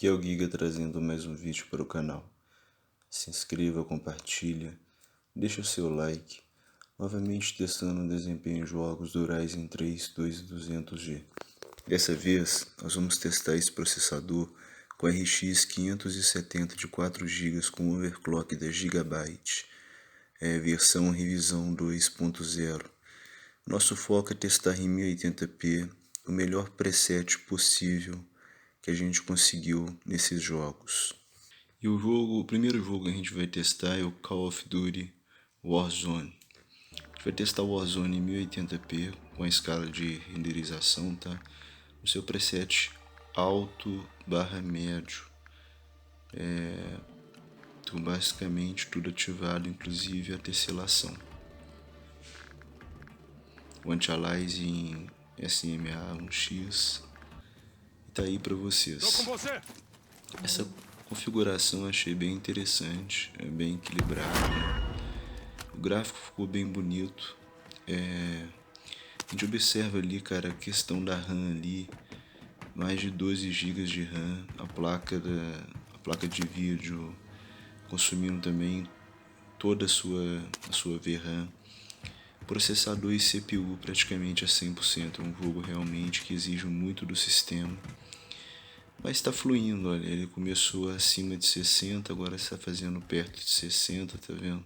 Aqui é o Giga trazendo mais um vídeo para o canal. Se inscreva, compartilha, deixa o seu like. Novamente testando o desempenho em jogos do Ryzen 3 2200G. Dessa vez nós vamos testar esse processador com RX 570 de 4GB com overclock da Gigabyte, versão revisão 2.0. Nosso foco é testar em 1080p o melhor preset possível que a gente conseguiu nesses jogos. E o primeiro jogo que a gente vai testar é o Call of Duty Warzone. A gente vai testar o Warzone em 1080p com a escala de renderização, tá? O seu preset alto barra médio. Então basicamente tudo ativado, inclusive a tesselação. O anti-aliasing SMA 1X. Tá aí para vocês. Tô com você. Essa configuração eu achei bem interessante, é bem equilibrado. O gráfico ficou bem bonito. A gente observa ali, cara, a questão da RAM ali, mais de 12 GB de RAM, a placa de vídeo consumindo também toda a sua VRAM. Processador e CPU praticamente a 100%, é um jogo realmente que exige muito do sistema. Mas está fluindo, olha, ele começou acima de 60, agora está fazendo perto de 60, tá vendo?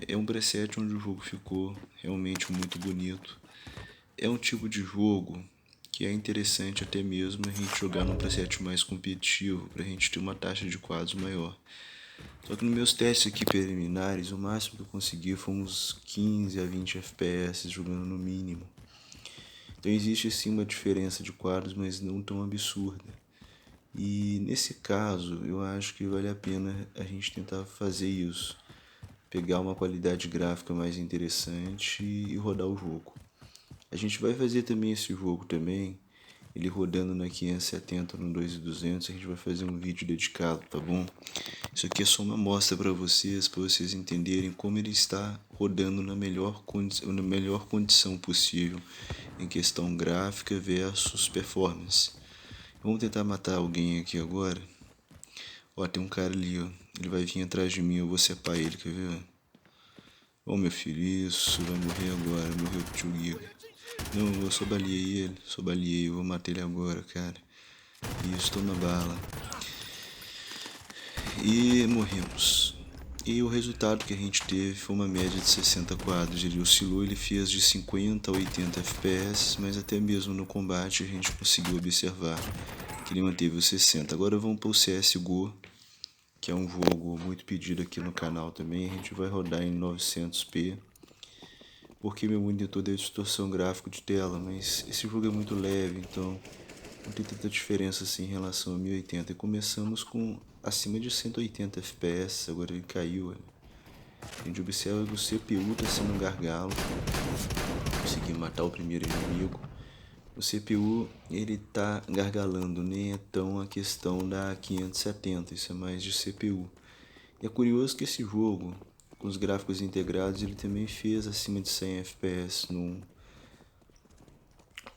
É um preset onde o jogo ficou realmente muito bonito. É um tipo de jogo que é interessante até mesmo a gente jogar num preset mais competitivo, para a gente ter uma taxa de quadros maior. Só que nos meus testes aqui preliminares, o máximo que eu consegui foi uns 15 a 20 FPS jogando no mínimo. Então existe sim uma diferença de quadros, mas não tão absurda. E nesse caso, eu acho que vale a pena a gente tentar fazer isso. Pegar uma qualidade gráfica mais interessante e rodar o jogo. A gente vai fazer também esse jogo também, ele rodando na 570 no 2200, a gente vai fazer um vídeo dedicado, tá bom? Isso aqui é só uma amostra para vocês entenderem como ele está rodando na melhor condição possível em questão gráfica versus performance. Vamos tentar matar alguém aqui agora. Ó, tem um cara ali, ó. Ele vai vir atrás de mim, eu vou separar ele, quer ver? Ó, meu filho, isso, vai morrer agora, morreu com o tio Giga. Não, eu só baleei ele, eu vou matar ele agora, cara. Isso, toma bala. E morremos. E o resultado que a gente teve foi uma média de 60 quadros. Ele oscilou, ele fez de 50 a 80 FPS, mas até mesmo no combate a gente conseguiu observar que ele manteve os 60. Agora vamos para o CSGO, que é um jogo muito pedido aqui no canal também. A gente vai rodar em 900p, porque meu monitor deu distorção gráfica de tela, mas esse jogo é muito leve, então não tem tanta diferença assim em relação a 1080. E começamos com acima de 180 FPS, agora ele caiu. Olha. A gente observa que o CPU está sendo um gargalo. Consegui matar o primeiro inimigo. O CPU ele tá gargalando, nem é tão a questão da 570, isso é mais de CPU. E é curioso que esse jogo, com os gráficos integrados, ele também fez acima de 100 FPS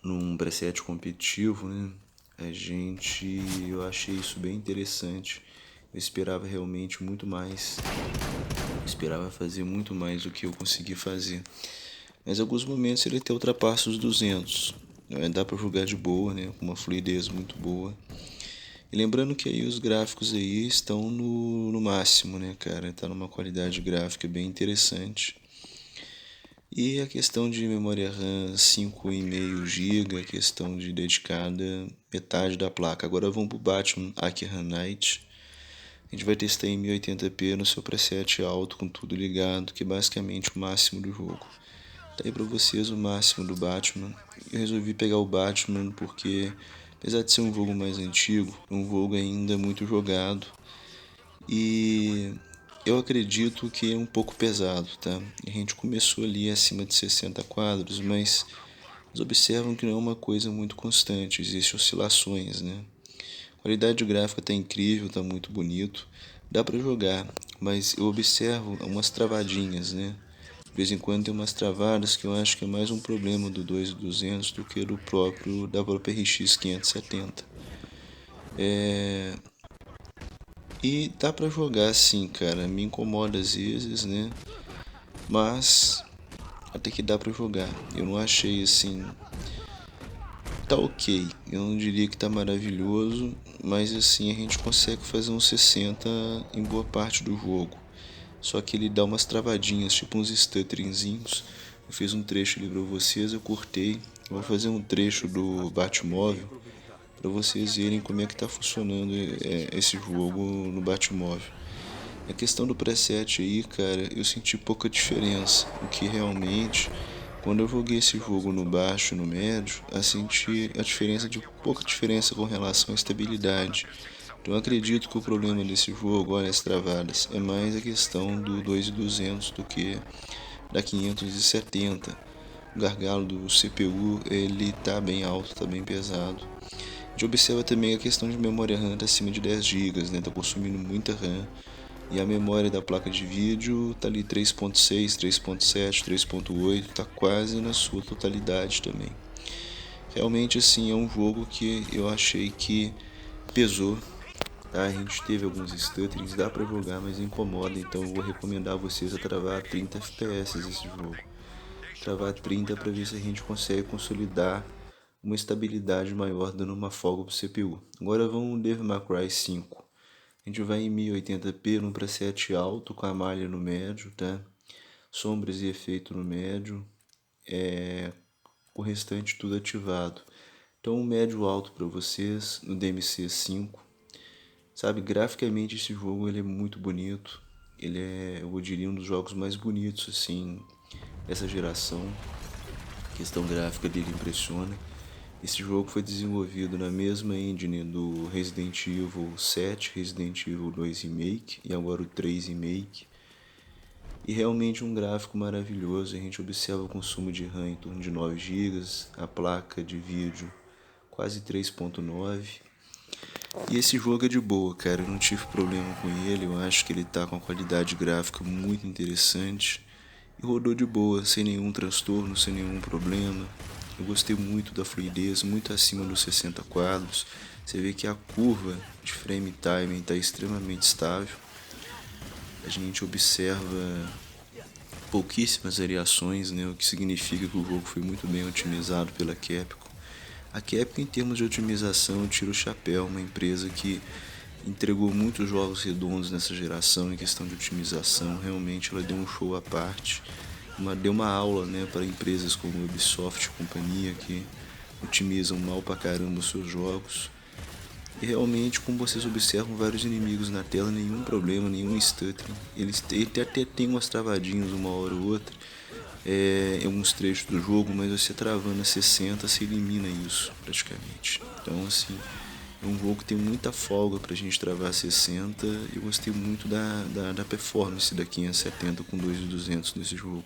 num preset competitivo, né? Eu achei isso bem interessante. Eu esperava realmente muito mais. Eu esperava fazer muito mais do que eu consegui fazer. Mas em alguns momentos ele até ultrapassa os 200. Dá para jogar de boa, né? Com uma fluidez muito boa. E lembrando que aí os gráficos aí estão no máximo, né, cara? Tá numa qualidade gráfica bem interessante. E a questão de memória RAM 5,5 GB, a questão de dedicada metade da placa. Agora vamos pro Batman Arkham Knight. A gente vai testar em 1080p no seu preset alto com tudo ligado, que é basicamente o máximo do jogo. Tá aí pra vocês o máximo do Batman. Eu resolvi pegar o Batman porque, apesar de ser um jogo mais antigo, é um jogo ainda muito jogado. E eu acredito que é um pouco pesado, tá? A gente começou ali acima de 60 quadros, mas eles observam que não é uma coisa muito constante, existem oscilações, né? A qualidade gráfica tá incrível, tá muito bonito, dá pra jogar, mas eu observo umas travadinhas, né? De vez em quando tem umas travadas que eu acho que é mais um problema do 2200 do que da própria RX 570. E dá pra jogar sim, cara. Me incomoda às vezes, né? Mas até que dá pra jogar. Eu não achei assim. Tá ok. Eu não diria que tá maravilhoso, mas assim a gente consegue fazer uns 60 em boa parte do jogo. Só que ele dá umas travadinhas, tipo uns stutteringzinhos. Eu fiz um trecho ali pra vocês, eu cortei. Eu vou fazer um trecho do Batmóvel para vocês verem como é que tá funcionando esse jogo no Batmóvel. A questão do preset aí, cara, eu senti pouca diferença. O que realmente, quando eu joguei esse jogo no baixo e no médio, eu senti a diferença de pouca diferença com relação à estabilidade. Então eu acredito que o problema desse jogo, olha as travadas, é mais a questão do 2200 do que da 570. O gargalo do CPU ele tá bem alto, tá bem pesado. A gente observa também a questão de memória RAM tá acima de 10 GB, né? Tá consumindo muita RAM. E a memória da placa de vídeo tá ali 3.6, 3.7, 3.8, tá quase na sua totalidade também. Realmente assim é um jogo que eu achei que pesou. Tá? A gente teve alguns stutterings, dá pra jogar, mas incomoda, então eu vou recomendar a vocês a travar a 30 FPS esse jogo. Travar 30 para ver se a gente consegue consolidar uma estabilidade maior, dando uma folga pro CPU. Agora vamos Devil May Cry 5. A gente vai em 1080p num preset alto com a malha no médio, tá? Sombras e efeito no médio, o restante tudo ativado. Então, um médio alto para vocês no DMC 5. Sabe, graficamente esse jogo ele é muito bonito. Ele é, eu diria, um dos jogos mais bonitos assim dessa geração. A questão gráfica dele impressiona. Esse jogo foi desenvolvido na mesma engine do Resident Evil 7, Resident Evil 2 Remake e agora o 3 Remake. E realmente um gráfico maravilhoso, a gente observa o consumo de RAM em torno de 9 GB, a placa de vídeo quase 3.9. E esse jogo é de boa, cara, eu não tive problema com ele, eu acho que ele tá com uma qualidade gráfica muito interessante. E rodou de boa, sem nenhum transtorno, sem nenhum problema. Eu gostei muito da fluidez, muito acima dos 60 quadros. Você vê que a curva de frame timing está extremamente estável. A gente observa pouquíssimas variações, né, o que significa que o jogo foi muito bem otimizado pela Capcom. A Capcom, em termos de otimização, tira o chapéu, uma empresa que entregou muitos jogos redondos nessa geração em questão de otimização. Realmente ela deu um show à parte, deu uma aula, né, para empresas como Ubisoft e companhia que otimizam mal pra caramba os seus jogos. E realmente, como vocês observam, vários inimigos na tela, nenhum problema, nenhum stuttering. Eles até tem umas travadinhas uma hora ou outra em alguns trechos do jogo, mas você travando a 60, você elimina isso praticamente. Então, assim, é um jogo que tem muita folga pra gente travar 60 e eu gostei muito da performance da 570 com 2200 nesse jogo.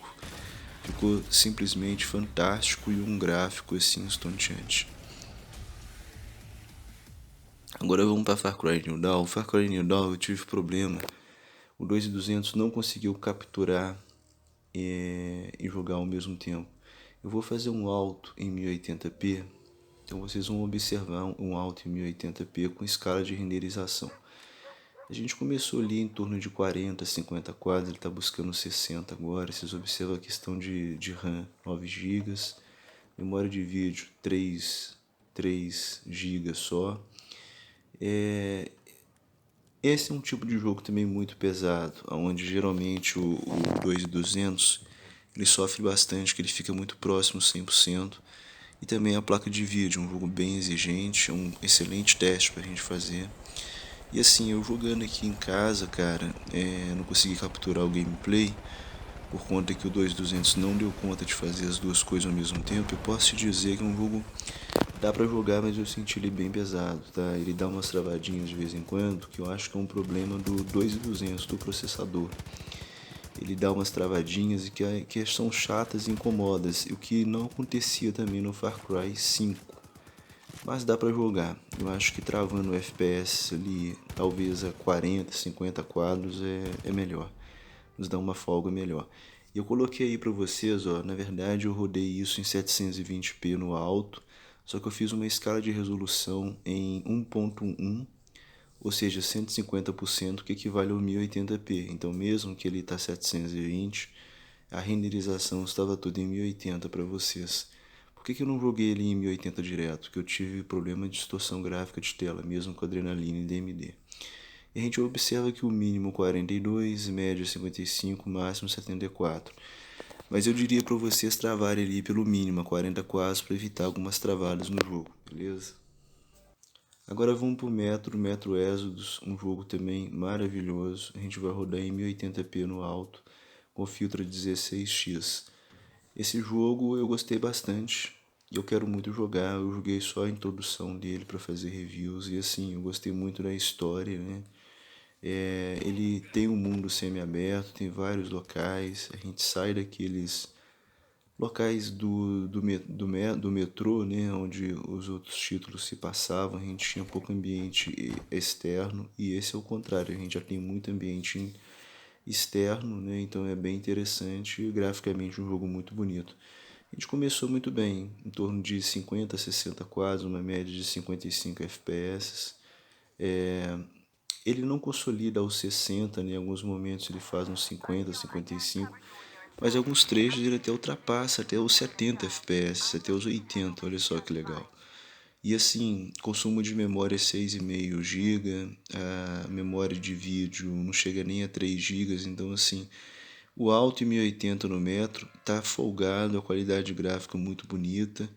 Ficou simplesmente fantástico e um gráfico assim estonteante. Agora vamos para Far Cry New Dawn. Far Cry New Dawn eu tive problema. O 2200 não conseguiu capturar e jogar ao mesmo tempo. Eu vou fazer um alto em 1080p. Então vocês vão observar um alto em 1080p com escala de renderização. A gente começou ali em torno de 40, 50 quadros, ele está buscando 60 agora. Vocês observam a questão de RAM, 9 GB, memória de vídeo 3 GB só. Esse é um tipo de jogo também muito pesado, onde geralmente o 2200 ele sofre bastante, que ele fica muito próximo 100%. E também a placa de vídeo, um jogo bem exigente, um excelente teste pra gente fazer. E assim, eu jogando aqui em casa, cara, não consegui capturar o gameplay, por conta que o 2200 não deu conta de fazer as duas coisas ao mesmo tempo. Eu posso te dizer que é um jogo dá pra jogar, mas eu senti ele bem pesado, tá? Ele dá umas travadinhas de vez em quando, que eu acho que é um problema do 2200 do processador. Ele dá umas travadinhas e que são chatas e incomodas, o que não acontecia também no Far Cry 5. Mas dá pra jogar. Eu acho que travando o FPS ali, talvez a 40, 50 quadros é melhor. Nos dá uma folga melhor. E eu coloquei aí pra vocês, ó, na verdade eu rodei isso em 720p no alto, só que eu fiz uma escala de resolução em 1.1, ou seja, 150%, que equivale ao 1080p. Então, mesmo que ele está 720, a renderização estava toda em 1080 para vocês. Por que eu não joguei ele em 1080 direto? Porque eu tive problema de distorção gráfica de tela, mesmo com Adrenaline e DMD. E a gente observa que o mínimo 42, média 55, máximo 74. Mas eu diria para vocês travarem ali pelo mínimo a 40 quadros para evitar algumas travadas no jogo, beleza? Agora vamos para o Metro Exodus, um jogo também maravilhoso. A gente vai rodar em 1080p no alto, com filtro 16x. Esse jogo eu gostei bastante e eu quero muito jogar. Eu joguei só a introdução dele para fazer reviews e assim, eu gostei muito da história, né? Ele tem um mundo semi-aberto, tem vários locais. A gente sai daqueles locais do metrô, né, onde os outros títulos se passavam. A gente tinha pouco ambiente externo e esse é o contrário, a gente já tem muito ambiente externo, né, então é bem interessante e graficamente um jogo muito bonito. A gente começou muito bem, em torno de 50 a 60 quadros, uma média de 55 FPS. Ele não consolida aos 60, né? Em alguns momentos ele faz uns 50, 55, mas em alguns trechos ele até ultrapassa até os 70 FPS, até os 80, olha só que legal. E assim, consumo de memória é 6,5 GB, a memória de vídeo não chega nem a 3 GB, então assim, o alto em 1080 no metro tá folgado, a qualidade gráfica muito bonita.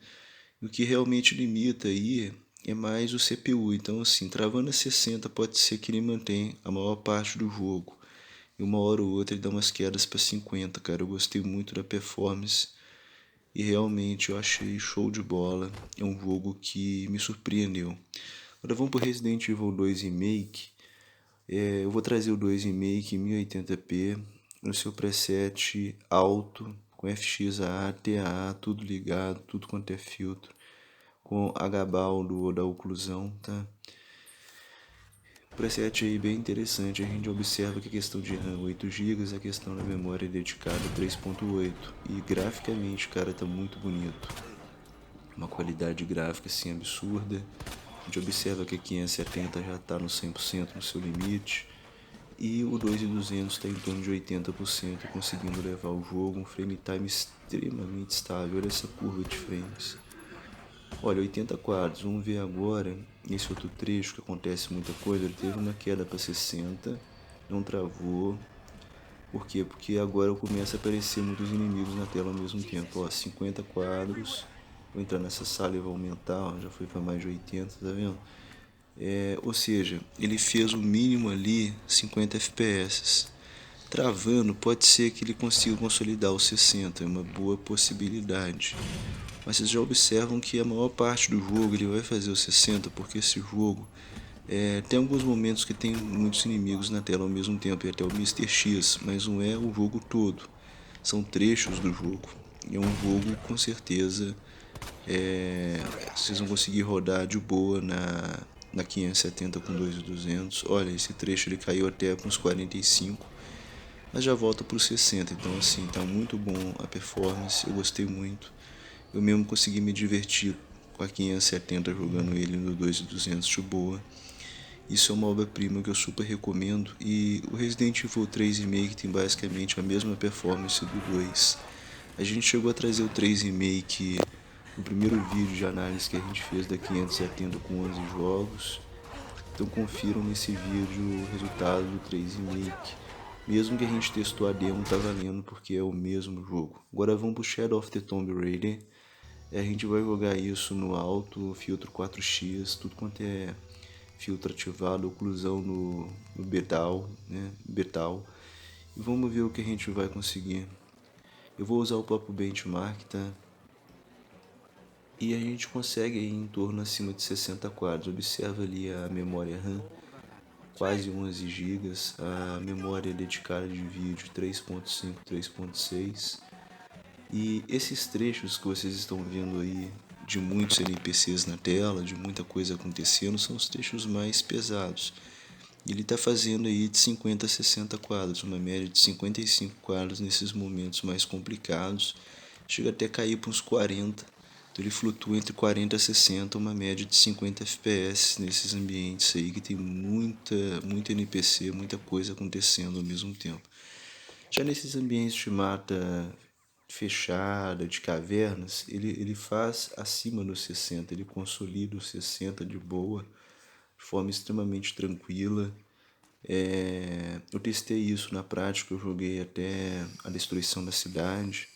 E o que realmente limita aí é mais o CPU. Então assim, travando a 60 pode ser que ele mantenha a maior parte do jogo. E uma hora ou outra ele dá umas quedas para 50, cara. Eu gostei muito da performance e realmente eu achei show de bola. É um jogo que me surpreendeu. Agora vamos para Resident Evil 2 Remake. Eu vou trazer o 2 Remake em 1080p no seu preset alto, com FXA, TA, tudo ligado, tudo quanto é filtro, com HBAL da oclusão, tá? Preset aí bem interessante, a gente observa que a questão de RAM 8 GB, a questão da memória dedicada 3.8 e graficamente, cara, tá muito bonito. Uma qualidade gráfica assim absurda. A gente observa que a 570 já está no 100% no seu limite. E o 2200 está em torno de 80%, conseguindo levar o jogo um frame time extremamente estável. Olha essa curva de frames. Olha, 80 quadros, vamos ver agora esse outro trecho que acontece muita coisa. Ele teve uma queda para 60, não travou. Por quê? Porque agora começa a aparecer muitos inimigos na tela ao mesmo tempo. Ó, 50 quadros, vou entrar nessa sala e vou aumentar, ó, já foi para mais de 80, tá vendo? Ou seja, ele fez o mínimo ali 50 FPS. Travando, pode ser que ele consiga consolidar os 60, é uma boa possibilidade. Mas vocês já observam que a maior parte do jogo ele vai fazer os 60, porque esse jogo tem alguns momentos que tem muitos inimigos na tela ao mesmo tempo, e até o Mr. X, mas não é o jogo todo, são trechos do jogo. E é um jogo com certeza vocês vão conseguir rodar de boa na 570 com 2.200. Olha, esse trecho ele caiu até com uns 45, mas já volta para os 60, então assim, tá muito bom a performance, eu gostei muito. Eu mesmo consegui me divertir com a 570 jogando ele no 2.200 de boa. Isso é uma obra-prima que eu super recomendo. E o Resident Evil 3 Remake tem basicamente a mesma performance do 2. A gente chegou a trazer o 3 Remake no primeiro vídeo de análise que a gente fez da 570 com 11 jogos. Então confiram nesse vídeo o resultado do 3 Remake. Mesmo que a gente testou a demo, tá valendo porque é o mesmo jogo. Agora vamos pro Shadow of the Tomb Raider. A gente vai jogar isso no alto, filtro 4x, tudo quanto é filtro ativado, oclusão no Betal, né? Betal. E vamos ver o que a gente vai conseguir. Eu vou usar o próprio benchmark, tá? E a gente consegue aí em torno acima de 60 quadros. Observa ali a memória RAM, quase 11 GB, a memória dedicada de vídeo 3.5, 3.6. E esses trechos que vocês estão vendo aí de muitos NPCs na tela, de muita coisa acontecendo, são os trechos mais pesados. Ele está fazendo aí de 50 a 60 quadros, uma média de 55 quadros nesses momentos mais complicados. Chega até a cair para uns 40 Então ele flutua entre 40 a 60, uma média de 50 FPS nesses ambientes aí que tem muita NPC, muita coisa acontecendo ao mesmo tempo. Já nesses ambientes de mata fechada, de cavernas, ele faz acima dos 60, ele consolida os 60 de boa, de forma extremamente tranquila. Eu testei isso na prática, eu joguei até a destruição da cidade.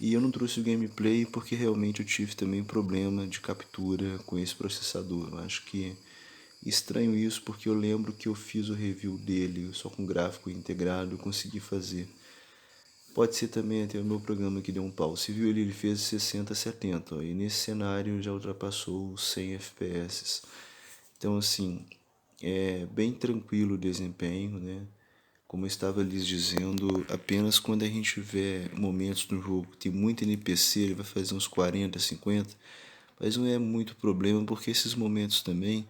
E eu não trouxe o gameplay porque realmente eu tive também problema de captura com esse processador. Eu acho que estranho isso porque eu lembro que eu fiz o review dele só com gráfico integrado, eu consegui fazer. Pode ser também até o meu programa que deu um pau. Você viu ele fez 60, 70, ó, e nesse cenário já ultrapassou os 100 FPS. Então assim, é bem tranquilo o desempenho, né? Como eu estava lhes dizendo, apenas quando a gente tiver momentos no jogo que tem muito NPC, ele vai fazer uns 40, 50, mas não é muito problema porque esses momentos também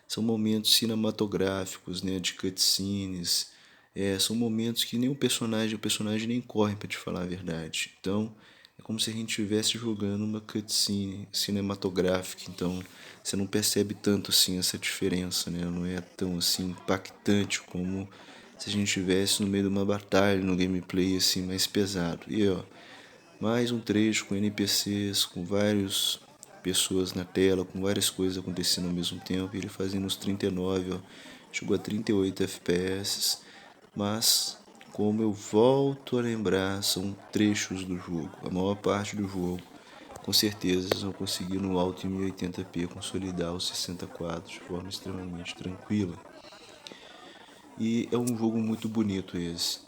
são momentos cinematográficos, né, de cutscenes, são momentos que nem o personagem nem corre para te falar a verdade. Então, é como se a gente estivesse jogando uma cutscene cinematográfica, então você não percebe tanto assim essa diferença, né? Não é tão assim impactante como se a gente estivesse no meio de uma batalha, no gameplay assim mais pesado. E ó, mais um trecho com NPCs, com várias pessoas na tela, com várias coisas acontecendo ao mesmo tempo, e ele fazendo os 39, ó, chegou a 38 FPS, mas como eu volto a lembrar, são trechos do jogo, a maior parte do jogo. Com certeza eles vão conseguir no alto em 1080p consolidar os 60 quadros de forma extremamente tranquila. E é um jogo muito bonito esse.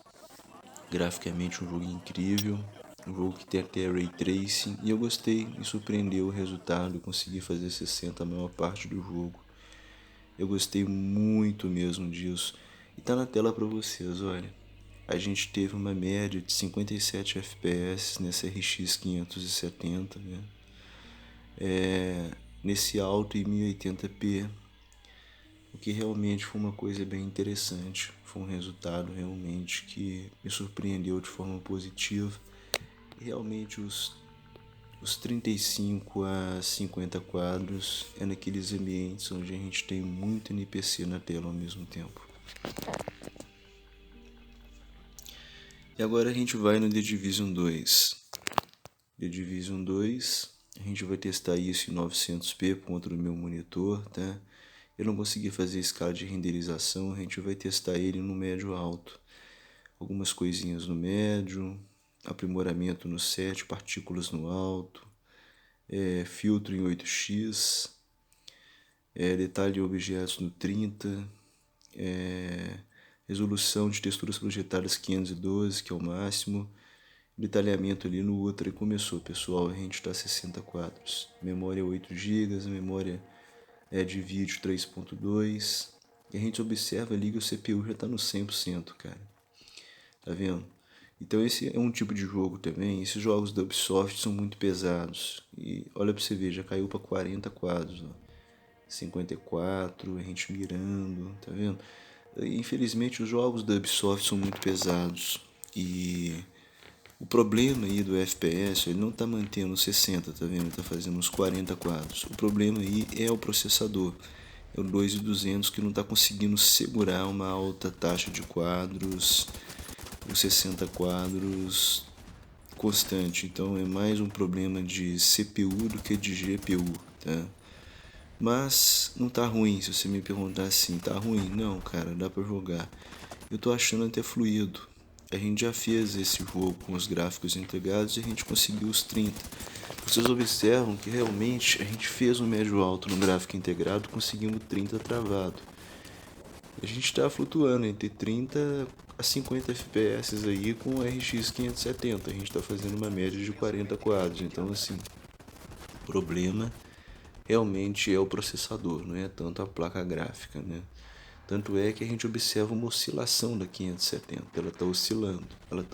Graficamente um jogo incrível, um jogo que tem até Ray Tracing, e eu gostei, me surpreendeu o resultado, eu consegui fazer 60 a maior parte do jogo. Eu gostei muito mesmo disso. E tá na tela para vocês, olha. A gente teve uma média de 57 FPS nessa RX 570, né? Nesse alto em 1080p, o que realmente foi uma coisa bem interessante. Foi um resultado realmente que me surpreendeu de forma positiva. E realmente os 35 a 50 quadros é naqueles ambientes onde a gente tem muito NPC na tela ao mesmo tempo. E agora a gente vai no The Division 2. The Division 2, a gente vai testar isso em 900p contra o meu monitor, tá? Eu não consegui fazer escala de renderização, a gente vai testar ele no médio alto. Algumas coisinhas no médio, aprimoramento no 7, partículas no alto, filtro em 8x, detalhe de objetos no 30, resolução de texturas projetadas 512, que é o máximo, detalhamento ali no Ultra. E começou, pessoal, a gente está 60 quadros, memória 8 GB, a memória de vídeo 3.2, e a gente observa ali que o CPU já está no 100%, cara. Tá vendo? Então esse é um tipo de jogo também. Esses jogos da Ubisoft são muito pesados. E olha pra você ver, já caiu para 40 quadros, ó. 54, a gente mirando, tá vendo? Infelizmente os jogos da Ubisoft são muito pesados. E o problema aí do FPS, ele não tá mantendo 60, tá vendo? Ele tá fazendo uns 40 quadros. O problema aí é o processador. É o 2200 que não tá conseguindo segurar uma alta taxa de quadros, os 60 quadros constante. Então é mais um problema de CPU do que de GPU, tá? Mas não tá ruim, se você me perguntar assim, tá ruim? Não, cara, dá pra jogar. Eu tô achando até fluido. A gente já fez esse jogo com os gráficos integrados e a gente conseguiu os 30. Vocês observam que realmente a gente fez um médio alto no gráfico integrado, conseguimos 30 travado. A gente está flutuando entre 30 a 50 FPS aí com o RX 570. A gente está fazendo uma média de 40 quadros. Então, assim, o problema realmente é o processador, não é tanto a placa gráfica, né? Tanto é que a gente observa uma oscilação da 570. Ela está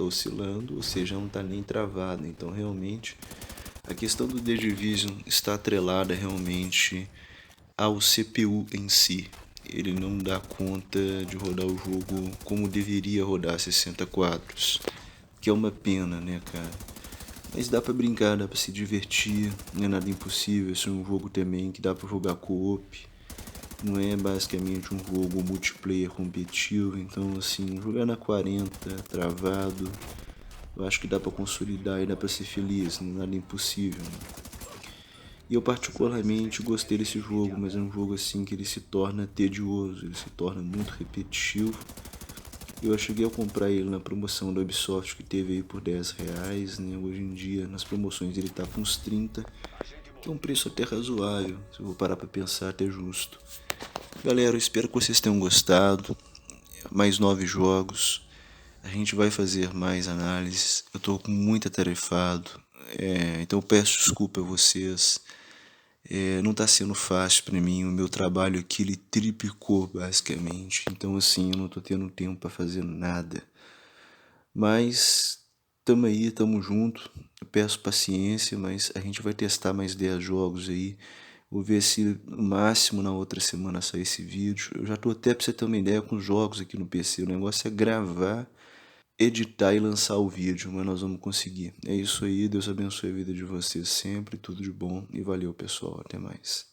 oscilando, ou seja, não está nem travada. Então, realmente, a questão do The Division está atrelada realmente ao CPU em si. Ele não dá conta de rodar o jogo como deveria rodar 60 quadros, que é uma pena, né, cara? Mas dá pra brincar, dá pra se divertir, não é nada impossível. Esse é um jogo também que dá pra jogar co-op. Não é basicamente um jogo multiplayer competitivo, então assim, jogar na 40, travado, eu acho que dá pra consolidar e dá pra ser feliz, não é nada impossível. Né? E eu particularmente gostei desse jogo, mas é um jogo assim que ele se torna tedioso, ele se torna muito repetitivo. Eu cheguei a comprar ele na promoção da Ubisoft que teve aí por R$10, né? Hoje em dia nas promoções ele tá com uns 30, que é um preço até razoável, se eu vou parar pra pensar, até justo. Galera, eu espero que vocês tenham gostado. Mais 9 jogos. A gente vai fazer mais análises. Eu tô muito atarefado. Então eu peço desculpa a vocês. Não tá sendo fácil pra mim. O meu trabalho aqui ele triplicou basicamente. Então assim, eu não tô tendo tempo pra fazer nada. Mas tamo aí, tamo junto. Eu peço paciência, mas a gente vai testar mais 10 jogos aí. Vou ver se no máximo na outra semana sai esse vídeo. Eu já tô até pra você ter uma ideia com os jogos aqui no PC. O negócio é gravar, editar e lançar o vídeo, mas nós vamos conseguir. É isso aí, Deus abençoe a vida de vocês sempre, tudo de bom e valeu pessoal, até mais.